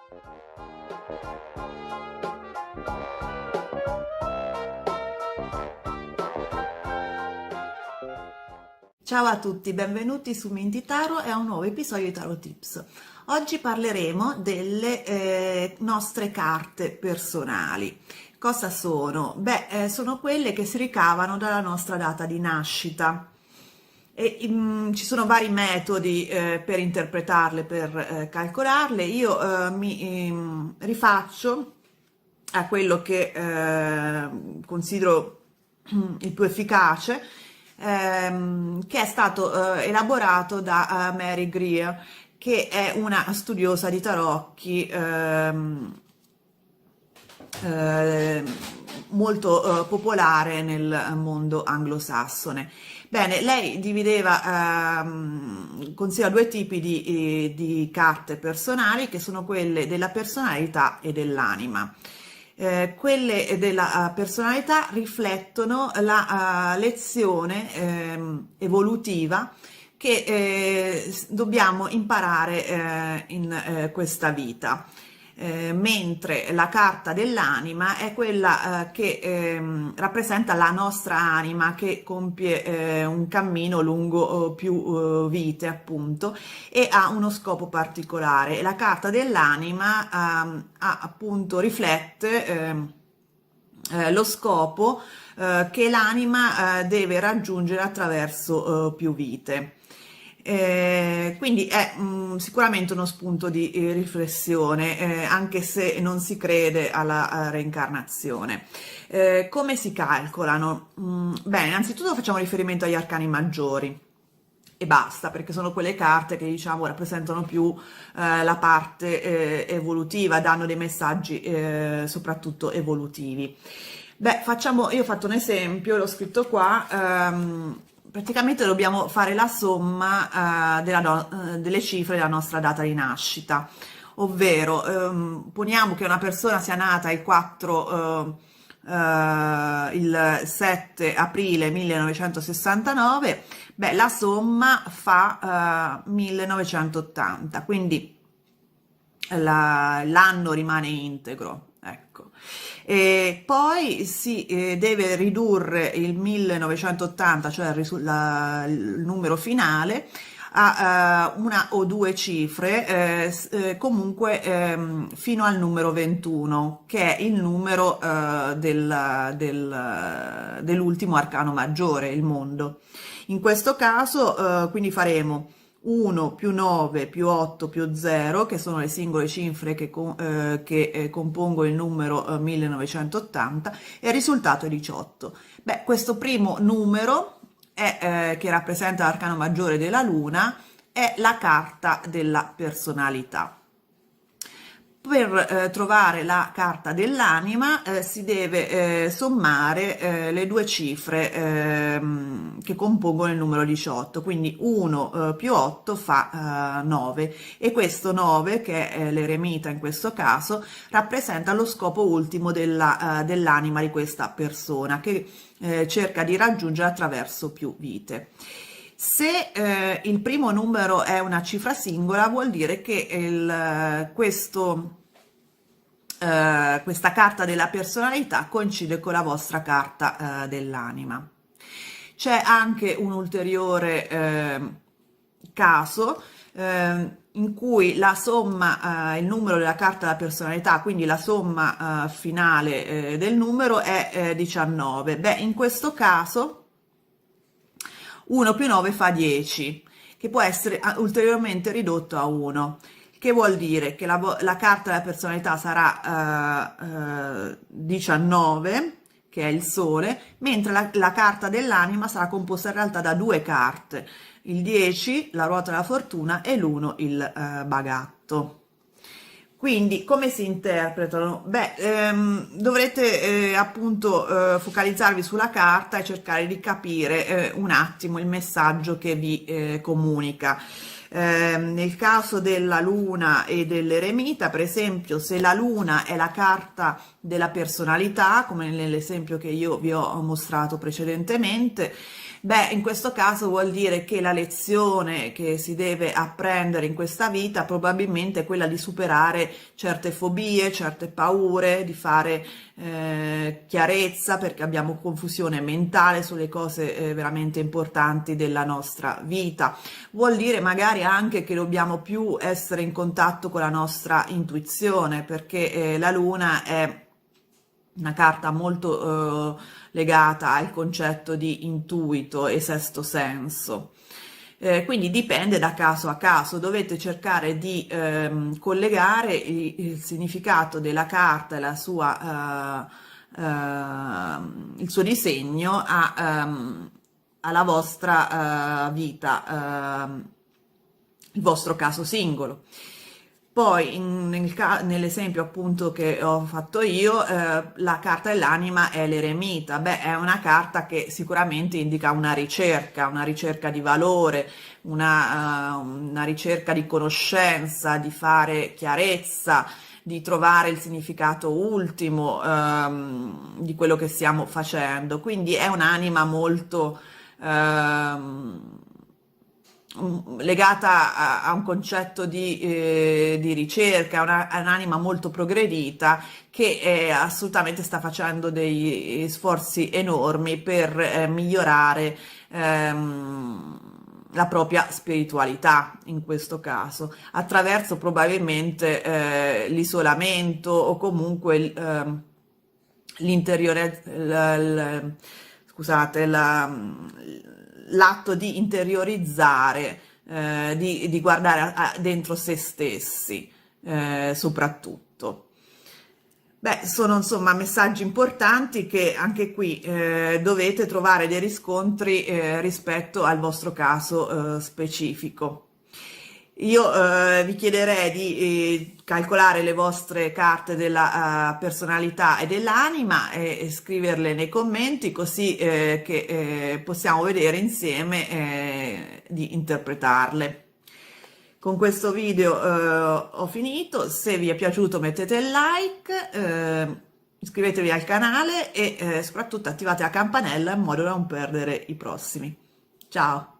Ciao a tutti, benvenuti su Minty Tarot e a un nuovo episodio di Tarot Tips. Oggi parleremo delle nostre carte personali. Cosa sono? Beh, sono quelle che si ricavano dalla nostra data di nascita. Ci sono vari metodi per interpretarle, per calcolarle. Io mi rifaccio a quello che considero il più efficace, che è stato elaborato da Mary Greer, che è una studiosa di tarocchi eh, molto popolare nel mondo anglosassone. Bene, lei divideva, considera due tipi di carte personali, che sono quelle della personalità e dell'anima. Quelle della personalità riflettono la lezione evolutiva che dobbiamo imparare in questa vita. Mentre la carta dell'anima è quella che rappresenta la nostra anima che compie un cammino lungo più vite, appunto, e ha uno scopo particolare. La carta dell'anima appunto riflette lo scopo che l'anima deve raggiungere attraverso più vite. Quindi è sicuramente uno spunto di riflessione, anche se non si crede alla reincarnazione. Come si calcolano? Bene, innanzitutto facciamo riferimento agli arcani maggiori e basta, perché sono quelle carte che diciamo rappresentano più la parte evolutiva, danno dei messaggi soprattutto evolutivi. Beh, io ho fatto un esempio, l'ho scritto qua. Praticamente dobbiamo fare la somma delle cifre della nostra data di nascita, ovvero poniamo che una persona sia nata il 7 aprile 1969, beh, la somma fa 1980, quindi l'anno rimane integro, ecco. E poi si deve ridurre il 1980, cioè il numero finale, a una o due cifre, comunque fino al numero 21, che è il numero dell'ultimo arcano maggiore, il mondo. In questo caso quindi faremo 1 più 9 più 8 più 0, che sono le singole cifre che compongono il numero 1980, e il risultato è 18. Beh, questo primo numero che rappresenta l'arcano maggiore della luna è la carta della personalità. Per trovare la carta dell'anima si deve sommare le due cifre che compongono il numero 18, quindi 1 più 8 fa 9, e questo 9, che è l'eremita in questo caso, rappresenta lo scopo ultimo dell'anima di questa persona, che cerca di raggiungere attraverso più vite. Se il primo numero è una cifra singola, vuol dire che questa carta della personalità coincide con la vostra carta dell'anima. C'è anche un ulteriore caso in cui la somma, il numero della carta della personalità, quindi la somma finale del numero è 19. Beh, in questo caso 1 più 9 fa 10, che può essere ulteriormente ridotto a 1, che vuol dire che la carta della personalità sarà 19, che è il sole, mentre la carta dell'anima sarà composta in realtà da due carte, il 10, la ruota della fortuna, e l'1, il bagatto. Quindi come si interpretano? Beh, dovrete appunto focalizzarvi sulla carta e cercare di capire un attimo il messaggio che vi comunica. Nel caso della luna e dell'eremita, per esempio, se la luna è la carta della personalità, come nell'esempio che io vi ho mostrato precedentemente, Beh, in questo caso vuol dire che la lezione che si deve apprendere in questa vita probabilmente è quella di superare certe fobie, certe paure, di fare chiarezza perché abbiamo confusione mentale sulle cose veramente importanti della nostra vita. Vuol dire magari anche che dobbiamo più essere in contatto con la nostra intuizione perché la luna è una carta molto legata al concetto di intuito e sesto senso. Quindi dipende da caso a caso, dovete cercare di collegare il significato della carta e la sua, il suo disegno alla vostra vita, il vostro caso singolo. Poi nell'esempio appunto che ho fatto io, la carta dell'anima è l'eremita. Beh, è una carta che sicuramente indica una ricerca di valore, una ricerca di conoscenza, di fare chiarezza, di trovare il significato ultimo di quello che stiamo facendo. Quindi è un'anima molto legata a un concetto di ricerca, è un'anima molto progredita che assolutamente sta facendo degli sforzi enormi per migliorare la propria spiritualità in questo caso, attraverso probabilmente l'isolamento o comunque l'interiore, scusate, l'atto di interiorizzare, di guardare dentro se stessi, soprattutto. Beh, sono insomma messaggi importanti che anche qui dovete trovare dei riscontri rispetto al vostro caso specifico. Io vi chiederei di calcolare le vostre carte della personalità e dell'anima e scriverle nei commenti così che possiamo vedere insieme di interpretarle. Con questo video ho finito, se vi è piaciuto mettete il like, iscrivetevi al canale e soprattutto attivate la campanella in modo da non perdere i prossimi. Ciao!